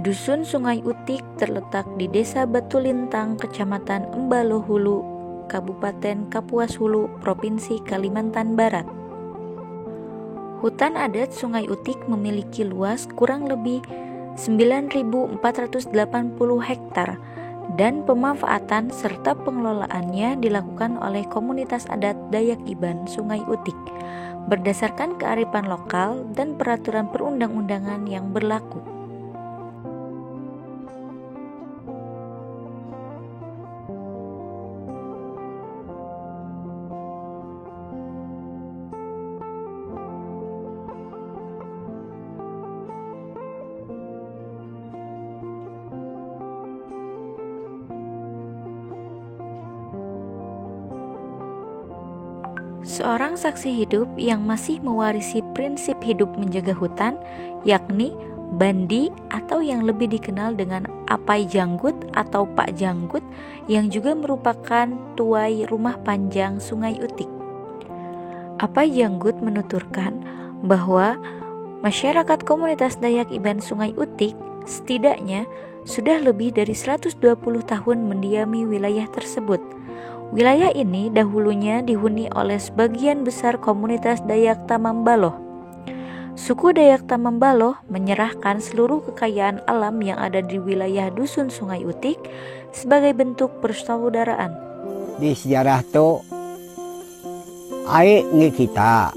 Dusun Sungai Utik terletak di Desa Batu Lintang, Kecamatan Embalo Hulu, Kabupaten Kapuas Hulu, Provinsi Kalimantan Barat. Hutan adat Sungai Utik memiliki luas kurang lebih 9.480 hektar dan pemanfaatan serta pengelolaannya dilakukan oleh komunitas adat Dayak Iban Sungai Utik berdasarkan kearifan lokal dan peraturan perundang-undangan yang berlaku. Seorang saksi hidup yang masih mewarisi prinsip hidup menjaga hutan, yakni Bandi atau yang lebih dikenal dengan Apai Janggut atau Pak Janggut, yang juga merupakan tuai rumah panjang Sungai Utik. Apai Janggut menuturkan bahwa masyarakat komunitas Dayak Iban Sungai Utik setidaknya sudah lebih dari 120 tahun mendiami wilayah tersebut. Wilayah ini dahulunya dihuni oleh sebagian besar komunitas Dayak Tamambaloh. Suku Dayak Tamambaloh menyerahkan seluruh kekayaan alam yang ada di wilayah Dusun Sungai Utik sebagai bentuk persaudaraan. Di sejarah itu, air nge kita,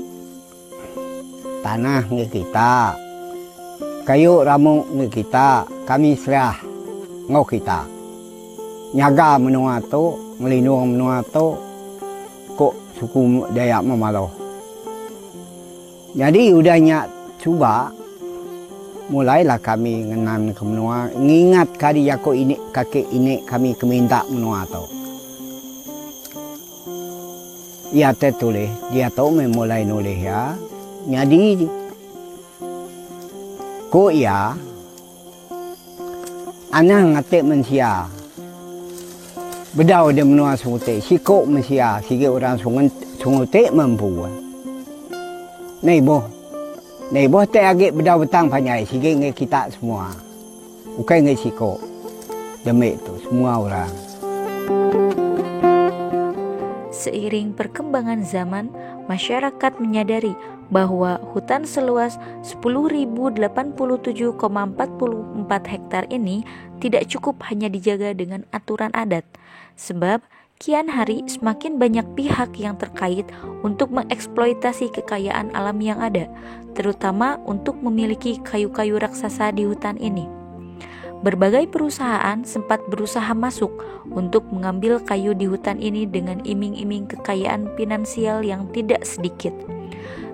tanah nge kita, kayu ramung nge kita, kami serah ngau kita. Nyaga menua tu, melindung menua tu, kok suku Dayak Mamaloh. Jadi udahnya coba, mulailah kami ngenan ke menua, ngingat kali yako ini kakek ini kami keminta menua tu. Ia tertulis, dia tahu memulai nulis ya. Jadi, kok ya, anak ngatik manusia. Bedau dia menua sungai, sikok manusia, sikit orang sungai mampu. Nei boh te agak bedau betang panjai, sikit ngai kita semua. Bukan ngai sikok. Demi itu semua orang. Seiring perkembangan zaman, masyarakat menyadari bahwa hutan seluas 10.087,44 hektar ini tidak cukup hanya dijaga dengan aturan adat, sebab kian hari semakin banyak pihak yang terkait untuk mengeksploitasi kekayaan alam yang ada, terutama untuk memiliki kayu-kayu raksasa di hutan ini. Berbagai perusahaan sempat berusaha masuk untuk mengambil kayu di hutan ini dengan iming-iming kekayaan finansial yang tidak sedikit.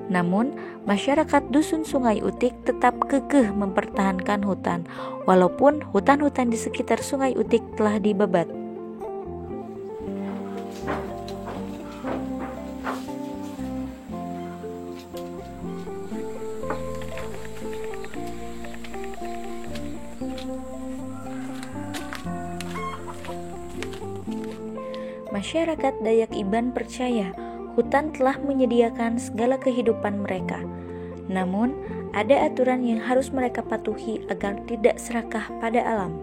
Namun, masyarakat Dusun Sungai Utik tetap kekeh mempertahankan hutan, walaupun hutan-hutan di sekitar Sungai Utik telah dibabat. Masyarakat Dayak Iban percaya hutan telah menyediakan segala kehidupan mereka. Namun, ada aturan yang harus mereka patuhi agar tidak serakah pada alam.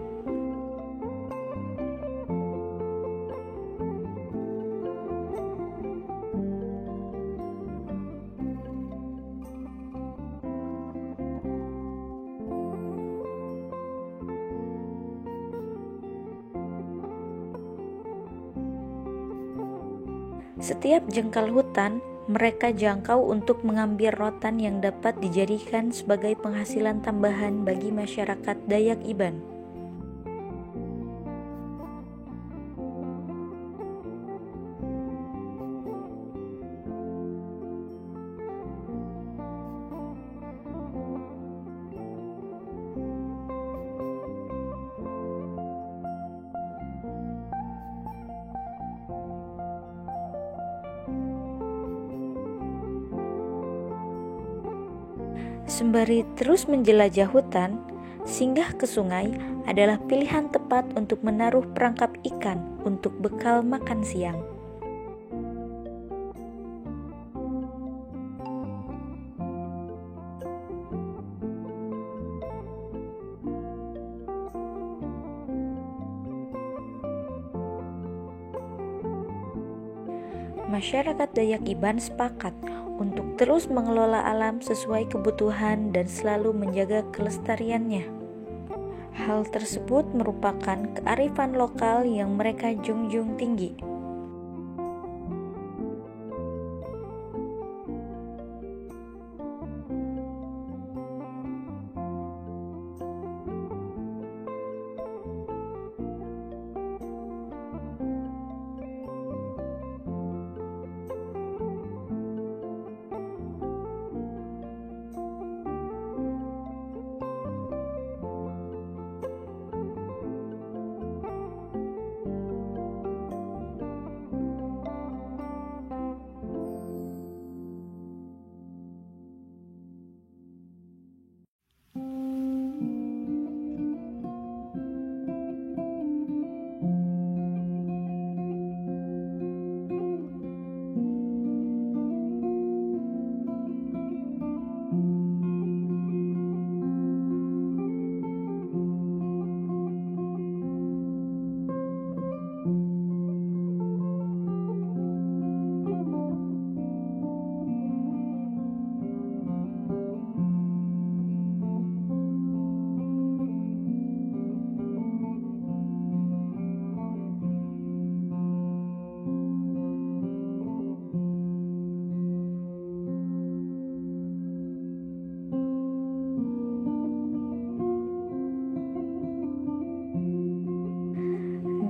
Setiap jengkal hutan, mereka jangkau untuk mengambil rotan yang dapat dijadikan sebagai penghasilan tambahan bagi masyarakat Dayak Iban. Sembari terus menjelajah hutan, singgah ke sungai adalah pilihan tepat untuk menaruh perangkap ikan untuk bekal makan siang. Masyarakat Dayak Iban sepakat untuk terus mengelola alam sesuai kebutuhan dan selalu menjaga kelestariannya. Hal tersebut merupakan kearifan lokal yang mereka junjung tinggi.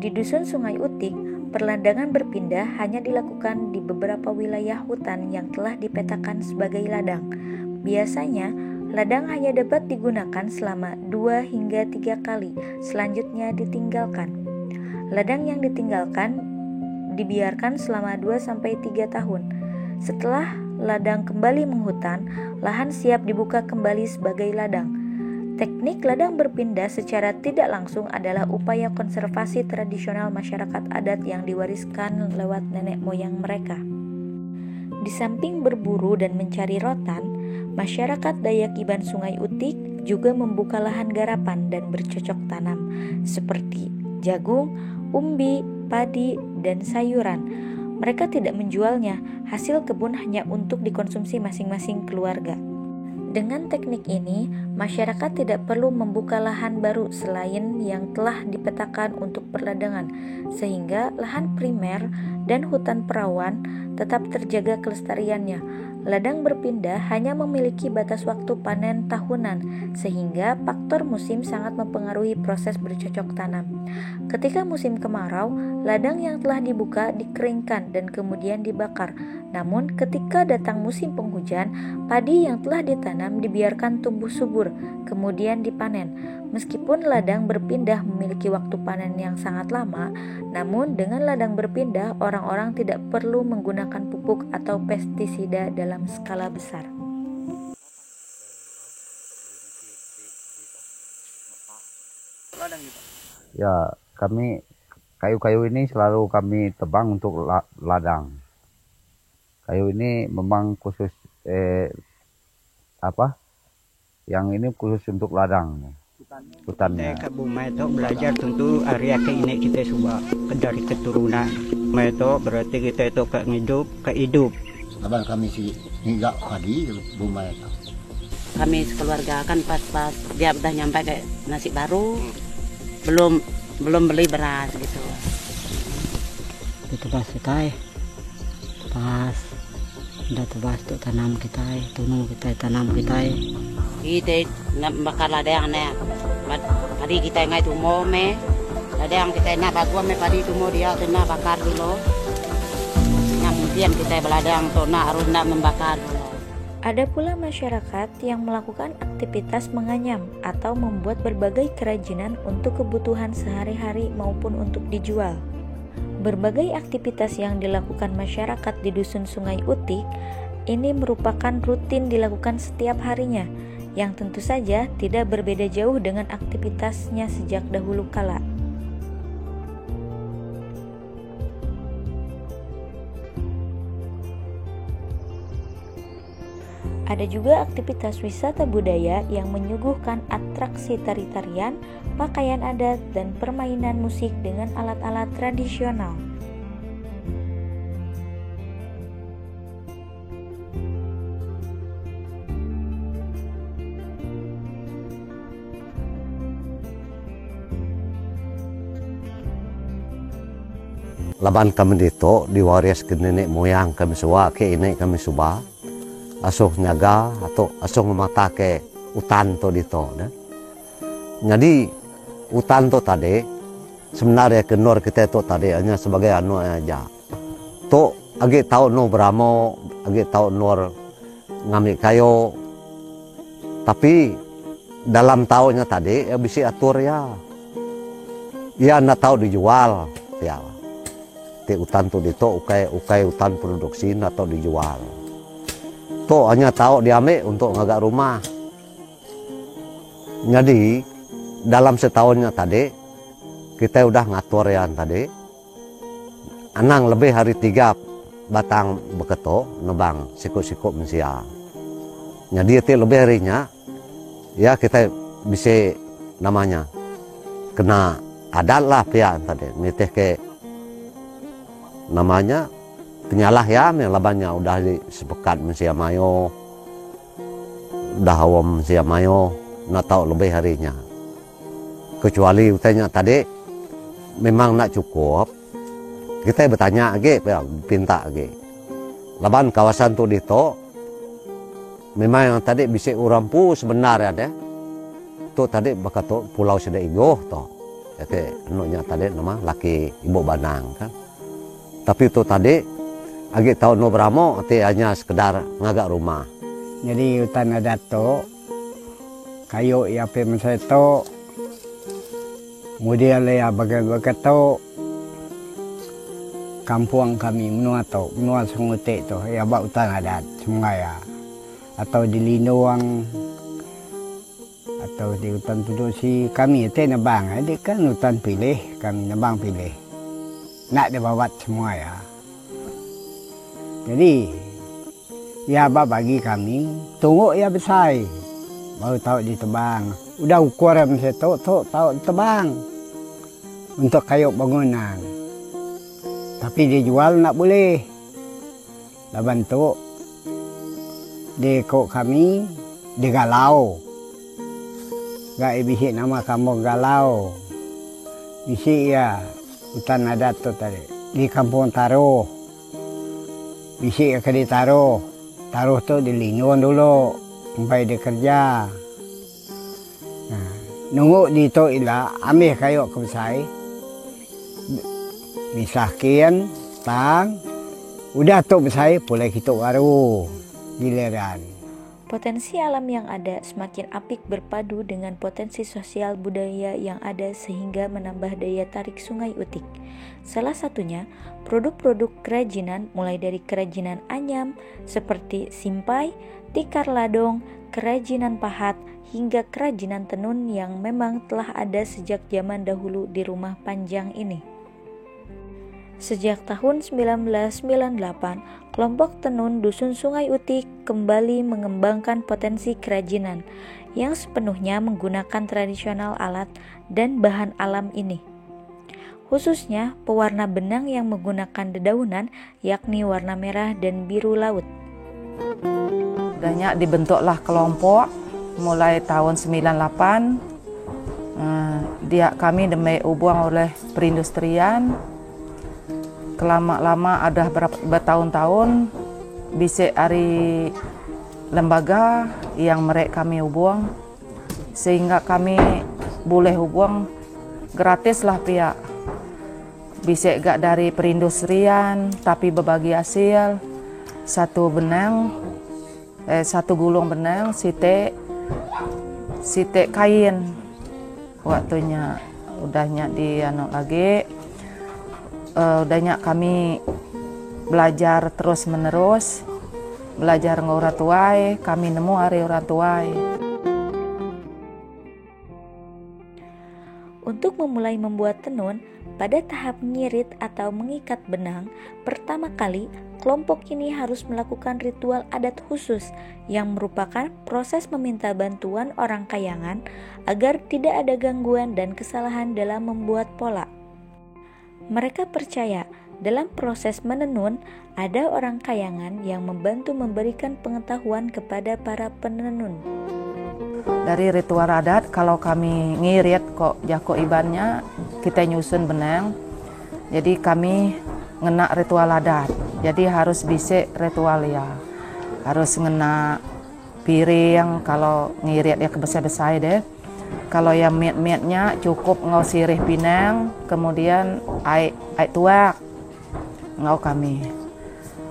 Di Dusun Sungai Utik, perladangan berpindah hanya dilakukan di beberapa wilayah hutan yang telah dipetakan sebagai ladang. Biasanya, ladang hanya dapat digunakan selama 2 hingga 3 kali, selanjutnya ditinggalkan. Ladang yang ditinggalkan dibiarkan selama 2-3 tahun. Setelah ladang kembali menghutan, lahan siap dibuka kembali sebagai ladang. Teknik ladang berpindah secara tidak langsung adalah upaya konservasi tradisional masyarakat adat yang diwariskan lewat nenek moyang mereka. Di samping berburu dan mencari rotan, masyarakat Dayak Iban Sungai Utik juga membuka lahan garapan dan bercocok tanam seperti jagung, umbi, padi, dan sayuran. Mereka tidak menjualnya, hasil kebun hanya untuk dikonsumsi masing-masing keluarga. Dengan teknik ini, masyarakat tidak perlu membuka lahan baru selain yang telah dipetakan untuk perladangan, sehingga lahan primer dan hutan perawan tetap terjaga kelestariannya. Ladang berpindah hanya memiliki batas waktu panen tahunan, sehingga faktor musim sangat mempengaruhi proses bercocok tanam. Ketika musim kemarau, ladang yang telah dibuka dikeringkan dan kemudian dibakar. Namun ketika datang musim penghujan, padi yang telah ditanam dibiarkan tumbuh subur, kemudian dipanen. Meskipun ladang berpindah memiliki waktu panen yang sangat lama, namun dengan ladang berpindah orang-orang tidak perlu menggunakan pupuk atau pestisida dalam skala besar. Ya, kami kayu-kayu ini selalu kami tebang untuk ladang. Kayu ini memang khusus yang ini khusus untuk ladang. Hutannya. Kita Buma itu belajar tentu area ini kita coba dari keturunan. Buma itu berarti kita itu ke hidup. Abang kami sih hingga padi Buma itu. Kami sekeluarga kan pas dia udah nyampe kayak nasi baru, belum beli beras gitu. Itu pas kita pas udah tebas tuh tanam kita, tunu kita tanam kita. Kita bakar ladang nih, padi kita ngai tumo me, ladang kita nak bagua me padi tumo dia kena bakar dulu. Kemudian kita beladang tuh nak harus nak membakar dulu. Ada pula masyarakat yang melakukan aktivitas menganyam atau membuat berbagai kerajinan untuk kebutuhan sehari-hari maupun untuk dijual. Berbagai aktivitas yang dilakukan masyarakat di Dusun Sungai Utik ini merupakan rutin dilakukan setiap harinya, yang tentu saja tidak berbeda jauh dengan aktivitasnya sejak dahulu kala. Ada juga aktivitas wisata budaya yang menyuguhkan atraksi tari-tarian, pakaian adat, dan permainan musik dengan alat-alat tradisional. laban kami dito diwaris ke nenek moyang kami suwa ke ini kami suba asuh nyaga atau asuh mata ke hutan to dito dah. Jadi hutan to tadi sebenarnya kenor kita to tadi hanya sebagai anu aja. To agi tahu no beramo, agi tahu nur ngambil kayu. Tapi dalam tahunnya tadi ya bisa atur ya. Ya nak tahu dijual ya. Ti hutan tu dito ukai hutan produksi atau dijual. To hanya tahu diambil untuk ngagak rumah. Jadi dalam setahunnya tadi kita udah ngatur ya tadi. Anang lebih hari 3 batang beketo nebang sikut-sikut mensia. Jadi itu lebih harinya ya kita bisa namanya kena adat lah pihak tadi nitih ke namanya penyalah ya labannya udah di sepekat mensia mayo udah awam mensia mayo nak tahu lebih harinya kecuali utanya tadi memang nak cukup kita bertanya lagi pinta lagi laban kawasan tu dito memang yang tadi bisa urampu sebenarnya deh tu tadi bakato pulau Sedaigoh to ya anunya tadi nama laki ibu Banang kan. Tapi itu tadi agi tahun no beramo ati hanya sekedar ngagak rumah. Jadi hutan adat to kayu ya pe menseto model ya bagai to kampung kami menua Sengute to ya bak hutan adat sungai ya atau di Linuang atau di hutan produksi kami itu nebang ini kan hutan pilih kami nebang pilih nak dibawat semua ya. Jadi ya bagi kami tunggu ya besar baru tahu ditebang. Udah ukuran saya tahu tebang untuk kayu bangunan. Tapi dijual nak boleh. Laban tu di kok kami digalau. Gak bisi nama kampung Galau. Bisi ya hutan adat tu tadi di Kampung Taruh. Bisi ke di Taruh. Taruh tu di Linuang dulu sampai dia kerja. Nah, nunggu di tu ila ambil kayu ke besai. Misahkan tang. Udah tu besai boleh kita baru giliran. Potensi alam yang ada semakin apik berpadu dengan potensi sosial budaya yang ada sehingga menambah daya tarik Sungai Utik. Salah satunya produk-produk kerajinan mulai dari kerajinan anyam seperti simpai, tikar ladong, kerajinan pahat hingga kerajinan tenun yang memang telah ada sejak zaman dahulu di Rumah Panjang ini. Sejak tahun 1998, kelompok tenun Dusun Sungai Utik kembali mengembangkan potensi kerajinan yang sepenuhnya menggunakan tradisional alat dan bahan alam ini. Khususnya pewarna benang yang menggunakan dedaunan yakni warna merah dan biru laut. Banyak dibentuklah kelompok mulai tahun 98. Kami demi ubuang oleh perindustrian. Kelama-lama ada bertahun-tahun bisa hari lembaga yang mereka kami hubung sehingga kami boleh hubung gratis lah pihak bisa gak dari perindustrian tapi berbagi hasil satu gulung benang site kain waktunya udahnya di lagi udahnya kami belajar terus menerus belajar ngorang tuai kami nemu hari orang tuai. Untuk memulai membuat tenun pada tahap nyirit atau mengikat benang, pertama kali kelompok ini harus melakukan ritual adat khusus yang merupakan proses meminta bantuan orang kayangan agar tidak ada gangguan dan kesalahan dalam membuat pola. Mereka percaya dalam proses menenun ada orang kayangan yang membantu memberikan pengetahuan kepada para penenun. Dari ritual adat kalau kami ngirit kok jako ibannya kita nyusun benang. Jadi kami ngena ritual adat. Jadi harus bisa ritual ya. Harus ngena piring kalau ngirit ya kebesar-besar deh. Kalau yang miet-mietnya cukup ngau sirih pinang, kemudian air tuak ngau kami.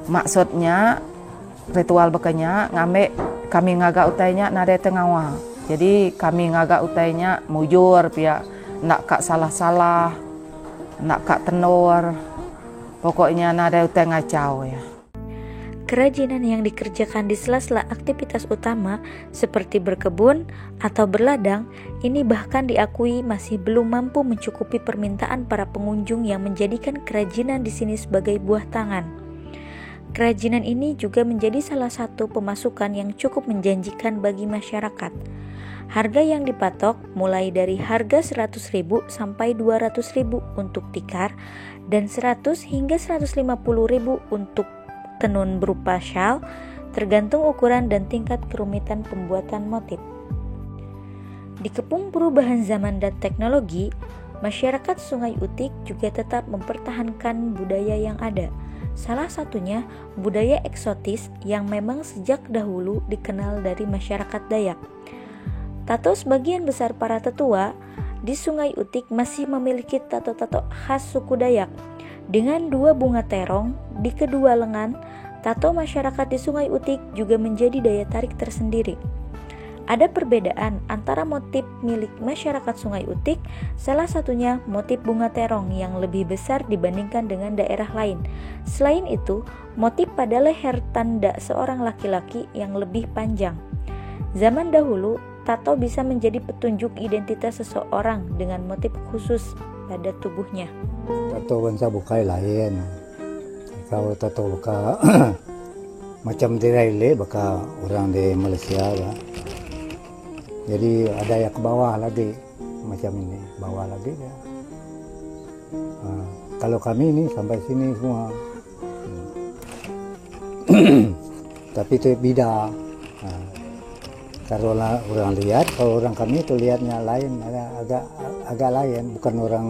Maksudnya ritual bekenya ngambil kami ngagak utainya nada tengawa. Jadi kami ngagak utainya mujur pihak nak kak salah-salah, nak kak tenor. Pokoknya nada utai ngacau ya. Kerajinan yang dikerjakan di sela-sela aktivitas utama seperti berkebun atau berladang ini bahkan diakui masih belum mampu mencukupi permintaan para pengunjung yang menjadikan kerajinan di sini sebagai buah tangan. Kerajinan ini juga menjadi salah satu pemasukan yang cukup menjanjikan bagi masyarakat. Harga yang dipatok mulai dari harga 100.000 sampai 200.000 untuk tikar dan 100 hingga 150.000 untuk tenun berupa syal, tergantung ukuran dan tingkat kerumitan pembuatan motif. Dikepung perubahan zaman dan teknologi, masyarakat Sungai Utik juga tetap mempertahankan budaya yang ada. Salah satunya budaya eksotis yang memang sejak dahulu dikenal dari masyarakat Dayak. Tato sebagian besar para tetua di Sungai Utik masih memiliki tato-tato khas suku Dayak. Dengan 2 bunga terong di kedua lengan, tato masyarakat di Sungai Utik juga menjadi daya tarik tersendiri. Ada perbedaan antara motif milik masyarakat Sungai Utik, salah satunya motif bunga terong yang lebih besar dibandingkan dengan daerah lain. Selain itu, motif pada leher tanda seorang laki-laki yang lebih panjang. Zaman dahulu, tato bisa menjadi petunjuk identitas seseorang dengan motif khusus pada tubuhnya. Tato bangsa bukai lain. Kalau tato buka macam diraile baka orang di Malaysia ya. Jadi ada yang ke bawah lagi macam ini, bawah lagi ya. Kalau kami ini sampai sini semua. Tapi itu beda. Kalau orang lihat, kalau orang kami itu lihatnya lain, agak lain, bukan orang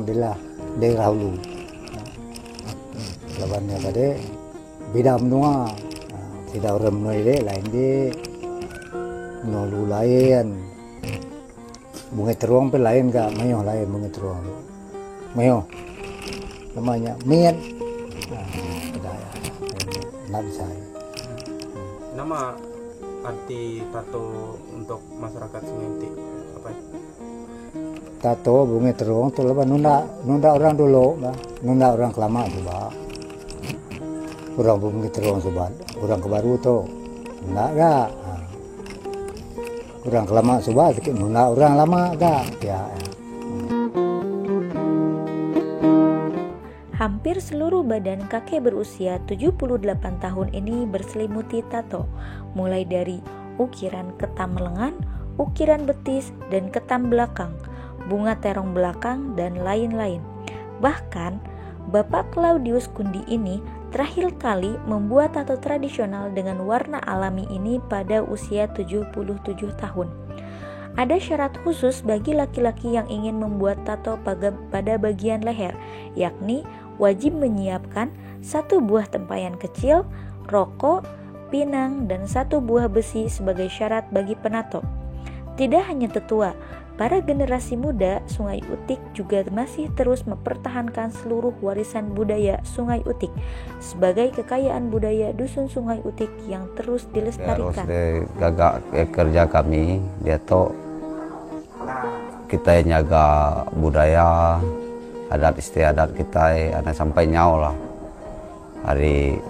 daerah hulu. Lawannya tadi beda menua, tidak orang menua ini lain di menolu lain. Bunga teruang pun lain gak, mayo lain bunga teruang. Mayo, namanya mian. Nggak bisa. Nama arti tato untuk masyarakat Sungai Utik apa? Tato bunga teruang tu lepas nunda orang dulu, nunda orang kelama juga. Orang bunga teruang sobat, orang kebaru tu, enggak. Orang kelama sobat, nunda orang lama enggak. Ya. Hampir seluruh badan kakek berusia 78 tahun ini berselimuti tato, mulai dari ukiran ketam lengan, ukiran betis, dan ketam belakang, bunga terong belakang, dan lain-lain. Bahkan, Bapak Claudius Kundi ini terakhir kali membuat tato tradisional dengan warna alami ini pada usia 77 tahun. Ada syarat khusus bagi laki-laki yang ingin membuat tato pada bagian leher, yakni wajib menyiapkan 1 buah tempayan kecil, rokok, pinang, dan 1 buah besi sebagai syarat bagi penato. Tidak hanya tetua, para generasi muda Sungai Utik juga masih terus mempertahankan seluruh warisan budaya Sungai Utik sebagai kekayaan budaya Dusun Sungai Utik yang terus dilestarikan. Terus gagak kerja kami, dia tuh kita nyaga budaya adat istiadat kita, ada sampai nyaw lah hari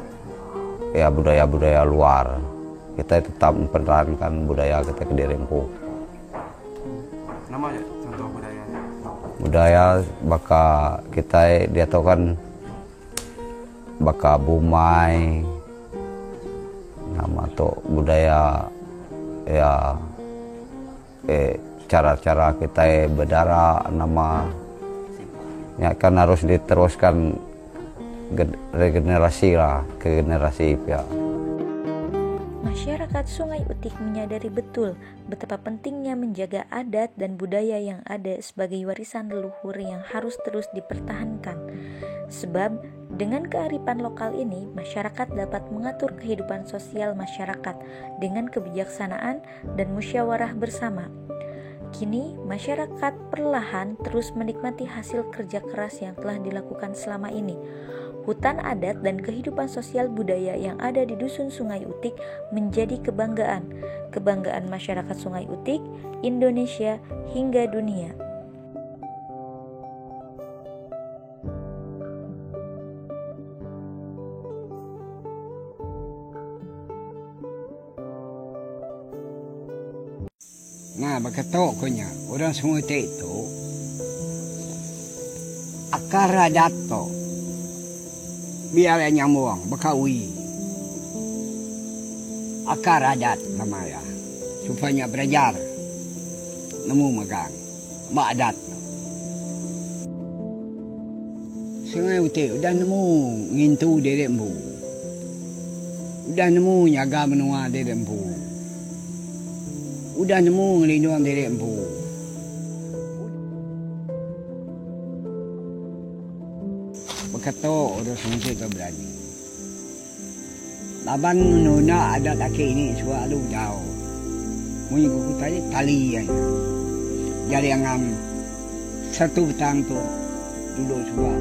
ya budaya-budaya luar. Kita tetap mempertahankan budaya kita ke Dirempu. Namanya contoh budayanya? Budaya baka kita dia tahu kan baka bumai, nama tuh budaya ya cara-cara kita berdarah nama ya kan harus diteruskan regenerasi lah ke generasi ya. Masyarakat Sungai Utik menyadari betul betapa pentingnya menjaga adat dan budaya yang ada sebagai warisan leluhur yang harus terus dipertahankan. Sebab Dengan kearifan lokal ini, masyarakat dapat mengatur kehidupan sosial masyarakat dengan kebijaksanaan dan musyawarah bersama. Kini, masyarakat perlahan terus menikmati hasil kerja keras yang telah dilakukan selama ini. Hutan adat dan kehidupan sosial budaya yang ada di Dusun Sungai Utik menjadi kebanggaan masyarakat Sungai Utik, Indonesia, hingga dunia. Nah, berketok konya orang Sungai Utik itu akar adat tu biar nyambung berkawi akar adat namanya supaya belajar nemu megang mak adat. Sungai Utik udah nemu ngintu dedek embu, udah nemu nyaga menua dedek embu, udah nemu ngelindung dedek embu. Berketok udah Sungai Utik berani. Laban menuna adat akhir ini selalu jauh. Mengikut tali aja. Jadi yang satu petang tu duduk semua.